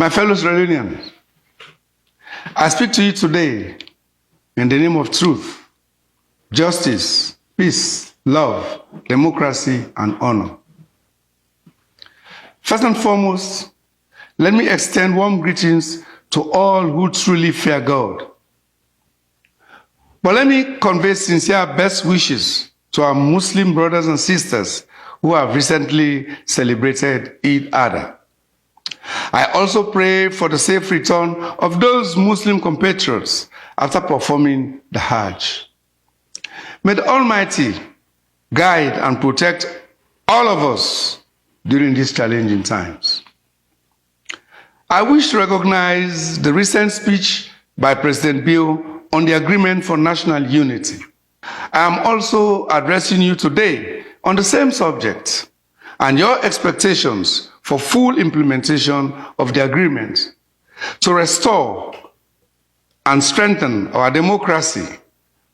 My fellow Leoneans, I speak to you today in the name of truth, justice, peace, love, democracy, and honor. First and foremost, let me extend warm greetings to all who truly fear God. But let me convey sincere best wishes to our Muslim brothers and sisters who have recently celebrated Eid Adha. I also pray for the safe return of those Muslim compatriots after performing the Hajj. May the Almighty guide and protect all of us during these challenging times. I wish to recognize the recent speech by President Bill on the Agreement for National Unity. I am also addressing you today on the same subject and your expectations for full implementation of the agreement to restore and strengthen our democracy,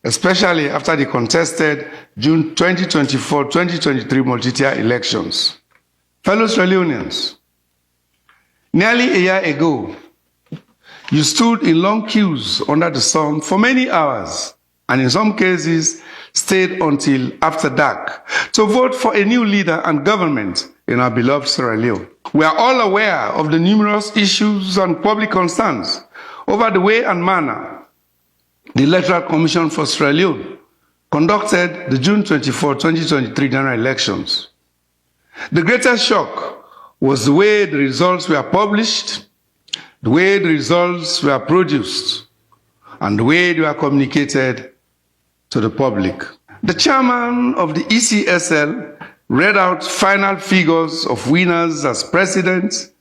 especially after the contested June 2024-2023 multi-tier elections. Fellow Leoneans, nearly a year ago, you stood in long queues under the sun for many hours, and in some cases, stayed until after dark to vote for a new leader and government in our beloved Sierra Leone. We are all aware of the numerous issues and public concerns over the way and manner the Electoral Commission for Sierra Leone conducted the June 24, 2023 general elections. The greatest shock was the way the results were published, the way the results were produced, and the way they were communicated to the public. The chairman of the ECSL read out final figures of winners as presidents,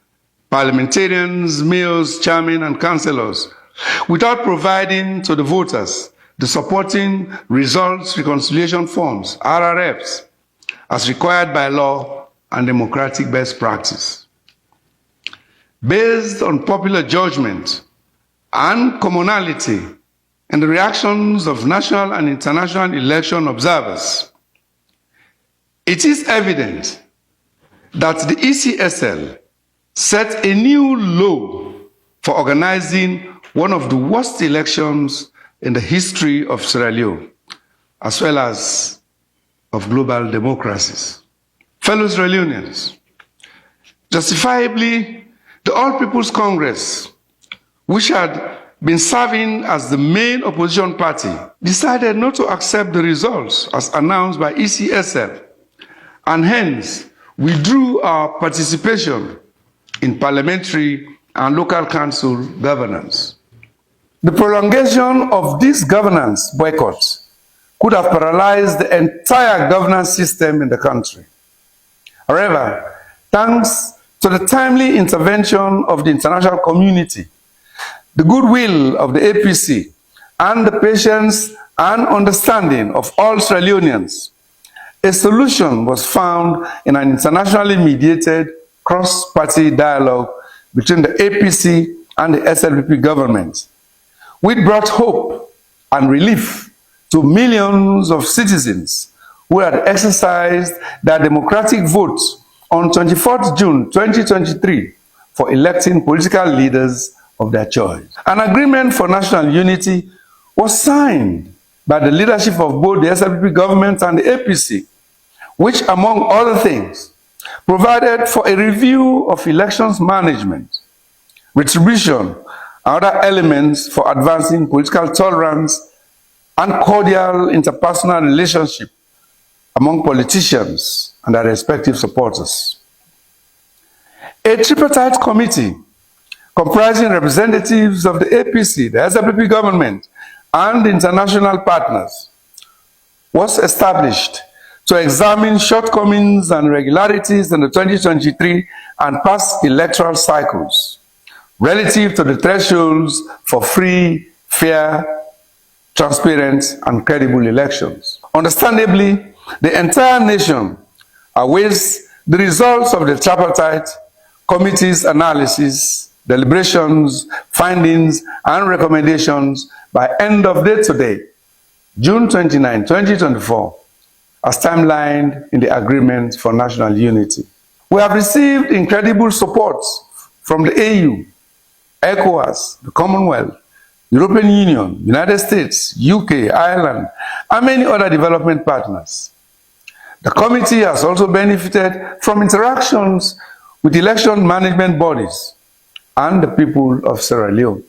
parliamentarians, mayors, chairmen, and councillors, without providing to the voters the supporting results reconciliation forms, RRFs, as required by law and democratic best practice. Based on popular judgment and commonality and the reactions of national and international election observers, it is evident that the ECSL set a new low for organizing one of the worst elections in the history of Sierra Leone, as well as of global democracies. Fellow Sierra Leoneans, justifiably, the All People's Congress, which had been serving as the main opposition party, decided not to accept the results as announced by ECSL, and hence withdrew our participation in parliamentary and local council governance. The prolongation of this governance boycott could have paralyzed the entire governance system in the country. However, thanks to the timely intervention of the international community, the goodwill of the APC, and the patience and understanding of all Sierra Leoneans, a solution was found in an internationally mediated cross-party dialogue between the APC and the SLPP government, which brought hope and relief to millions of citizens who had exercised their democratic votes on 24th June 2023 for electing political leaders of their choice. An agreement for national unity was signed by the leadership of both the SLPP government and the APC, which, among other things, provided for a review of elections management, retribution, and other elements for advancing political tolerance and cordial interpersonal relationship among politicians and their respective supporters. A tripartite committee comprising representatives of the APC, the SLPP government, and the international partners was established to examine shortcomings and irregularities in the 2023 and past electoral cycles relative to the thresholds for free, fair, transparent, and credible elections. Understandably, the entire nation awaits the results of the Tripartite Committee's analysis, deliberations, findings, and recommendations by end of day today, June 29, 2024, as timelined in the Agreement for National Unity. We have received incredible support from the AU ECOWAS, the Commonwealth, European Union, United States, UK, Ireland, and many other development partners. The committee has also benefited from interactions with election management bodies and the people of Sierra Leone.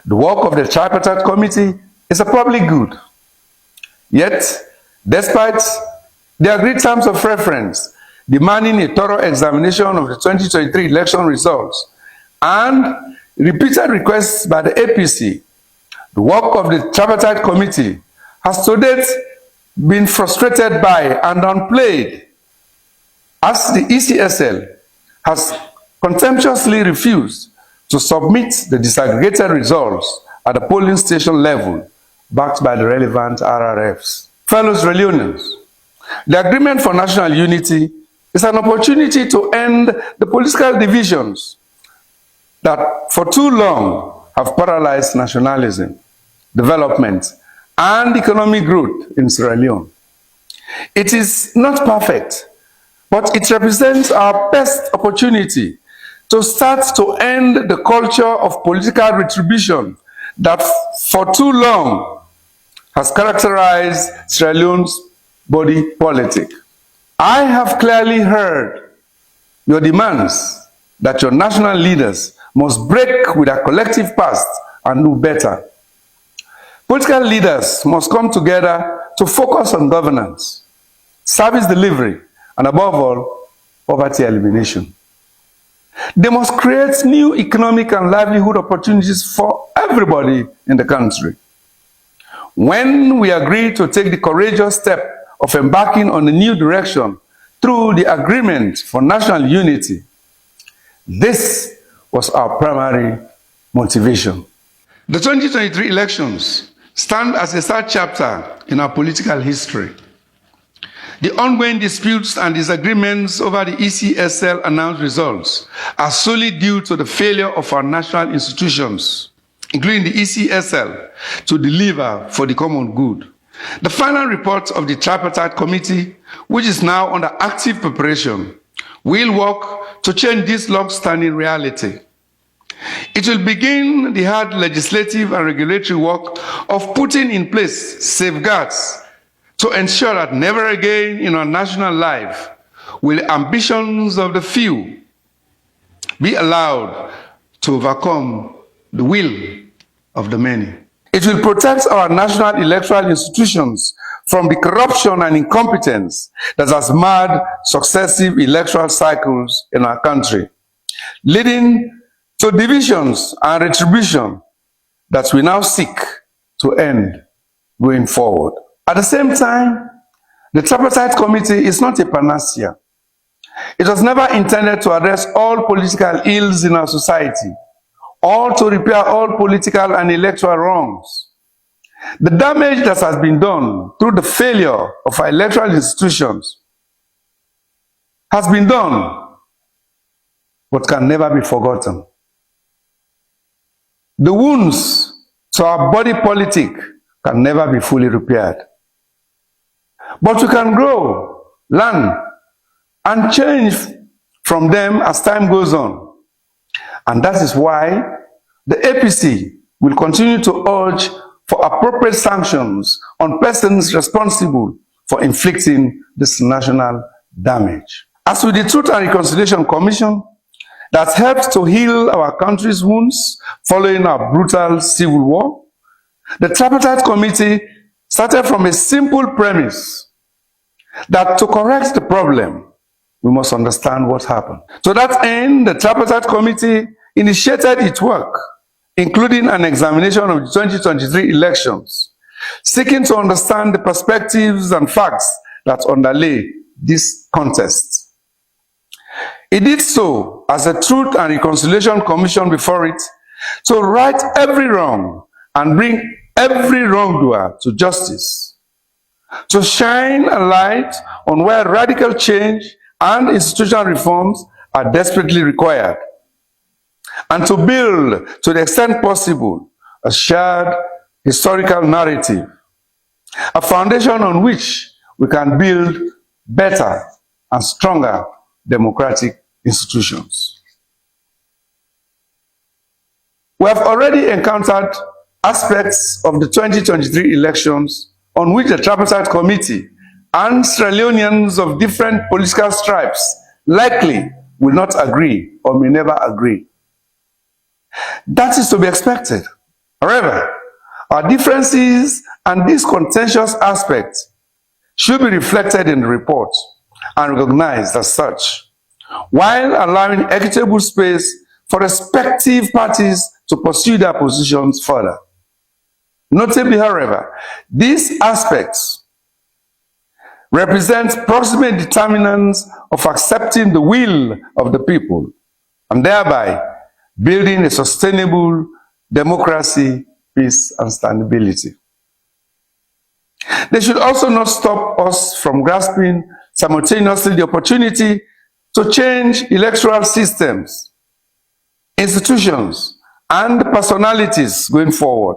The work of the Tripartite Committee is a public good. Yet, despite the agreed terms of reference demanding a thorough examination of the 2023 election results and repeated requests by the APC, the work of the Tripartite Committee has to date been frustrated by and unplayed, as the ECSL has contemptuously refused to submit the disaggregated results at the polling station level backed by the relevant RRFs. Fellow Sierra Leoneans, the Agreement for National Unity is an opportunity to end the political divisions that for too long have paralyzed nationalism, development, and economic growth in Sierra Leone. It is not perfect, but it represents our best opportunity to start to end the culture of political retribution that for too long has characterized Sierra Leone's body politic. I have clearly heard your demands that your national leaders must break with their collective past and do better. Political leaders must come together to focus on governance, service delivery, and above all, poverty elimination. They must create new economic and livelihood opportunities for everybody in the country. When we agreed to take the courageous step of embarking on a new direction through the Agreement for National Unity, this was our primary motivation. The 2023 elections stand as a sad chapter in our political history. The ongoing disputes and disagreements over the ECSL announced results are solely due to the failure of our national institutions, including the ECSL, to deliver for the common good. The final report of the Tripartite Committee, which is now under active preparation, will work to change this long-standing reality. It will begin the hard legislative and regulatory work of putting in place safeguards to ensure that never again in our national life will ambitions of the few be allowed to overcome the will of the many. It will protect our national electoral institutions from the corruption and incompetence that has marred successive electoral cycles in our country, leading to divisions and retribution that we now seek to end going forward. At the same time, the Tripartite Committee is not a panacea. It was never intended to address all political ills in our society, or to repair all political and electoral wrongs. The damage that has been done through the failure of our electoral institutions has been done, but can never be forgotten. The wounds to our body politic can never be fully repaired. But we can grow, learn, and change from them as time goes on. And that is why the APC will continue to urge for appropriate sanctions on persons responsible for inflicting this national damage. As with the Truth and Reconciliation Commission that helped to heal our country's wounds following our brutal civil war, the Tripartite Committee started from a simple premise that to correct the problem, we must understand what happened. To that end, the Tripartite Committee initiated its work, including an examination of the 2023 elections, seeking to understand the perspectives and facts that underlay this contest. It did so as a Truth and Reconciliation Commission before it to right every wrong and bring every wrongdoer to justice, to shine a light on where radical change and institutional reforms are desperately required, and to build, to the extent possible, a shared historical narrative, a foundation on which we can build better and stronger democratic institutions. We have already encountered aspects of the 2023 elections on which the Tripartite Committee and Sierra Leoneans of different political stripes likely will not agree or may never agree. That is to be expected. However, our differences and these contentious aspects should be reflected in the report and recognized as such, while allowing equitable space for respective parties to pursue their positions further. Notably, however, these aspects represent proximate determinants of accepting the will of the people and thereby building a sustainable democracy, peace, and stability. They should also not stop us from grasping simultaneously the opportunity to change electoral systems, institutions, and personalities going forward.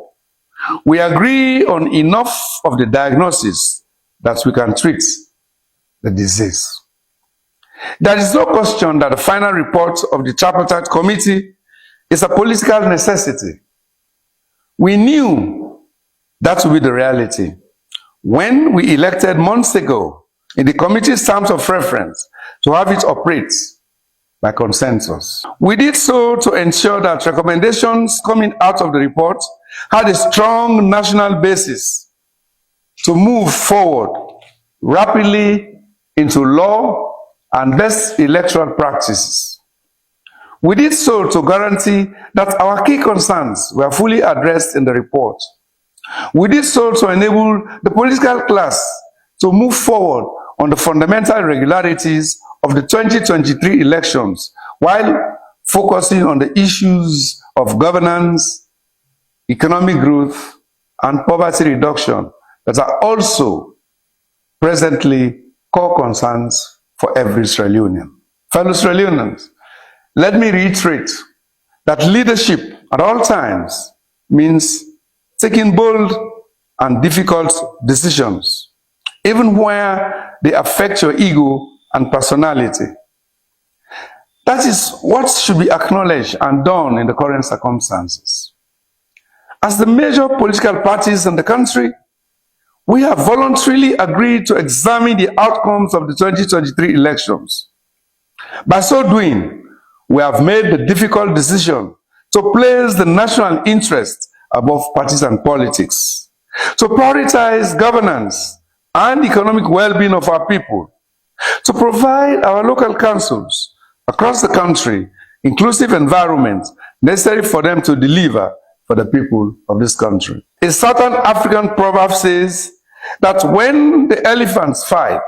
We agree on enough of the diagnosis that we can treat the disease. There is no question that the final report of the Tripartite Committee is a political necessity. We knew that would be the reality when we elected months ago in the committee's terms of reference to have it operate by consensus. We did so to ensure that recommendations coming out of the report had a strong national basis to move forward rapidly into law and best electoral practices. We did so to guarantee that our key concerns were fully addressed in the report. We did so to enable the political class to move forward on the fundamental irregularities of the 2023 elections while focusing on the issues of governance, economic growth, and poverty reduction that are also presently core concerns for every Sierra Leonean. Fellow Sierra Leoneans, let me reiterate that leadership at all times means taking bold and difficult decisions, even where they affect your ego and personality. That is what should be acknowledged and done in the current circumstances. As the major political parties in the country, we have voluntarily agreed to examine the outcomes of the 2023 elections. By so doing, we have made the difficult decision to place the national interest above partisan politics, to prioritize governance and economic well-being of our people, to provide our local councils across the country inclusive environments necessary for them to deliver for the people of this country. A Southern African proverb says that when the elephants fight,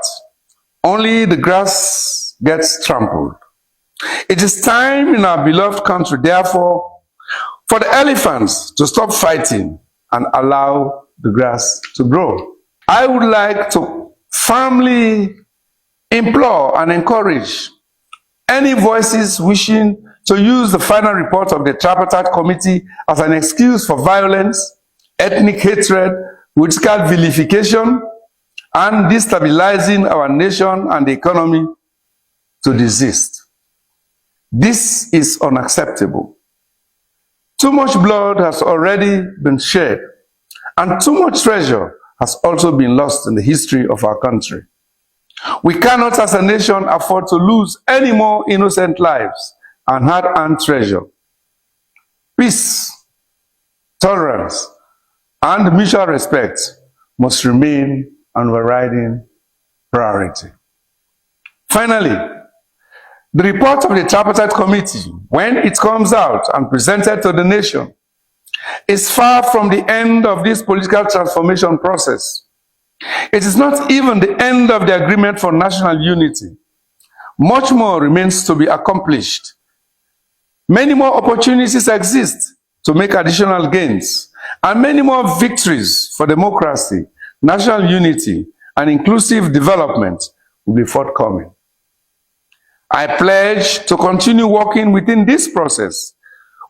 only the grass gets trampled. It is time in our beloved country, therefore, for the elephants to stop fighting and allow the grass to grow. I would like to firmly implore and encourage any voices wishing to use the final report of the Tripartite Committee as an excuse for violence, ethnic hatred, political vilification, and destabilizing our nation and the economy to desist. This is unacceptable. Too much blood has already been shed, and too much treasure has also been lost in the history of our country. We cannot as a nation afford to lose any more innocent lives and hard-earned treasure. Peace, tolerance, and mutual respect must remain an overriding priority. Finally, the report of the Tripartite Committee, when it comes out and presented to the nation, is far from the end of this political transformation process. It is not even the end of the agreement for national unity. Much more remains to be accomplished. Many more opportunities exist to make additional gains, and many more victories for democracy, national unity, and inclusive development will be forthcoming. I pledge to continue working within this process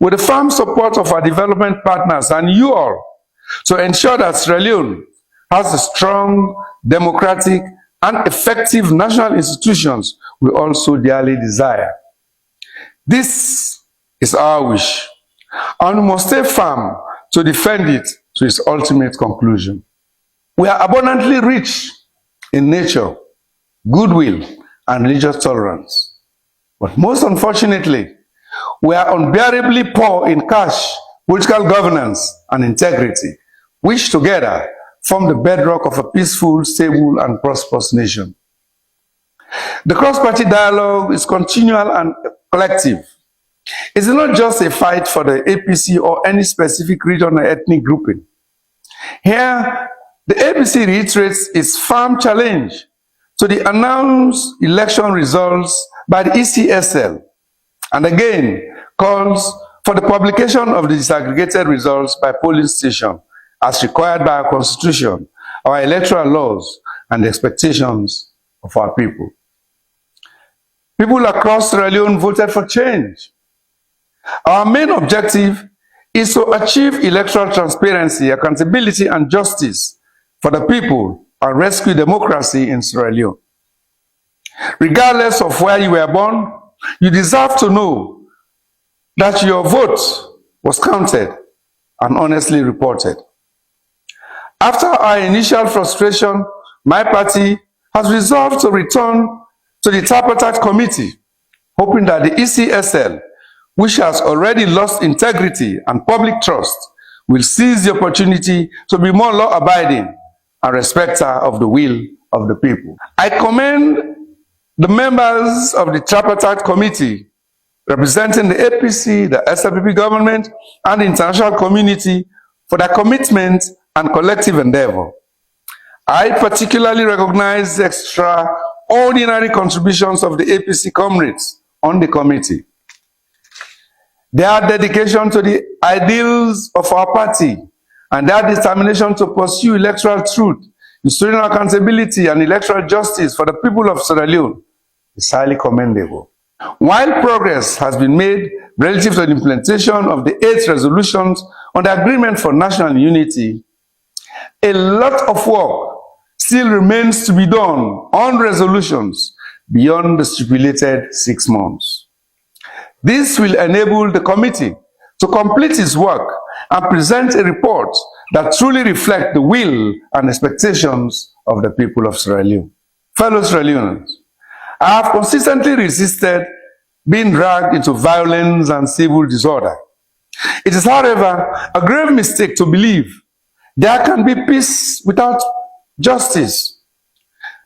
with the firm support of our development partners and you all to ensure that Sierra Leone has a strong, democratic, and effective national institutions we also dearly desire. This is our wish, and we must stay firm to defend it to its ultimate conclusion. We are abundantly rich in nature, goodwill, and religious tolerance. But most unfortunately, we are unbearably poor in cash, political governance, and integrity, which together form the bedrock of a peaceful, stable, and prosperous nation. The cross-party dialogue is continual and collective. It is not just a fight for the APC or any specific region or ethnic grouping. Here, the APC reiterates its firm challenge to the announced election results by the ECSL, and again calls for the publication of the disaggregated results by polling station as required by our Constitution, our electoral laws, and the expectations of our people. People across Sierra Leone voted for change. Our main objective is to achieve electoral transparency, accountability, and justice for the people and rescue democracy in Sierra Leone. Regardless of where you were born, you deserve to know that your vote was counted and honestly reported. After our initial frustration, my party has resolved to return to the Tripartite Committee, hoping that the ECSL, which has already lost integrity and public trust, will seize the opportunity to be more law-abiding and respecter of the will of the people. I commend the members of the Tripartite Committee representing the APC, the SLPP government, and the international community for their commitment and collective endeavor. I particularly recognize the extraordinary contributions of the APC comrades on the committee. Their dedication to the ideals of our party and their determination to pursue electoral truth, ensuring accountability and electoral justice for the people of Sierra Leone is highly commendable. While progress has been made relative to the implementation of the 8 resolutions on the Agreement for National Unity, a lot of work still remains to be done on resolutions beyond the stipulated 6 months. This will enable the committee to complete its work and present a report that truly reflects the will and expectations of the people of Sierra Leone. Fellow Sierra Leoneans, I have consistently resisted being dragged into violence and civil disorder. It is, however, a grave mistake to believe there can be peace without justice.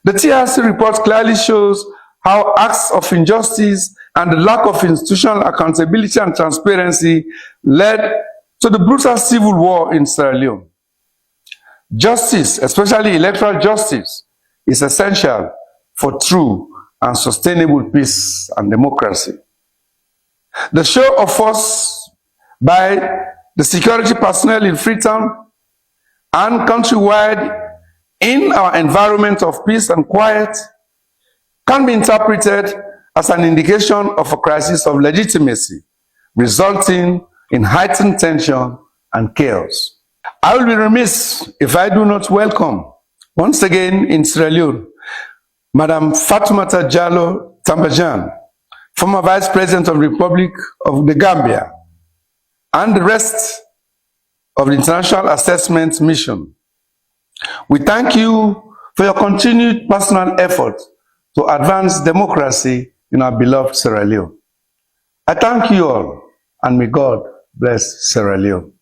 The TRC report clearly shows how acts of injustice and the lack of institutional accountability and transparency led to the brutal civil war in Sierra Leone. Justice, especially electoral justice, is essential for true and sustainable peace and democracy. The show of force by the security personnel in Freetown and countrywide in our environment of peace and quiet can be interpreted as an indication of a crisis of legitimacy, resulting in heightened tension and chaos. I will be remiss if I do not welcome, once again in Sierra Leone, Madam Fatoumata Jallow Tambajan, former Vice President of the Republic of the Gambia, and the rest of the International Assessment Mission. We thank you for your continued personal effort to advance democracy in our beloved Sierra Leone. I thank you all, and may God bless Sierra Leone.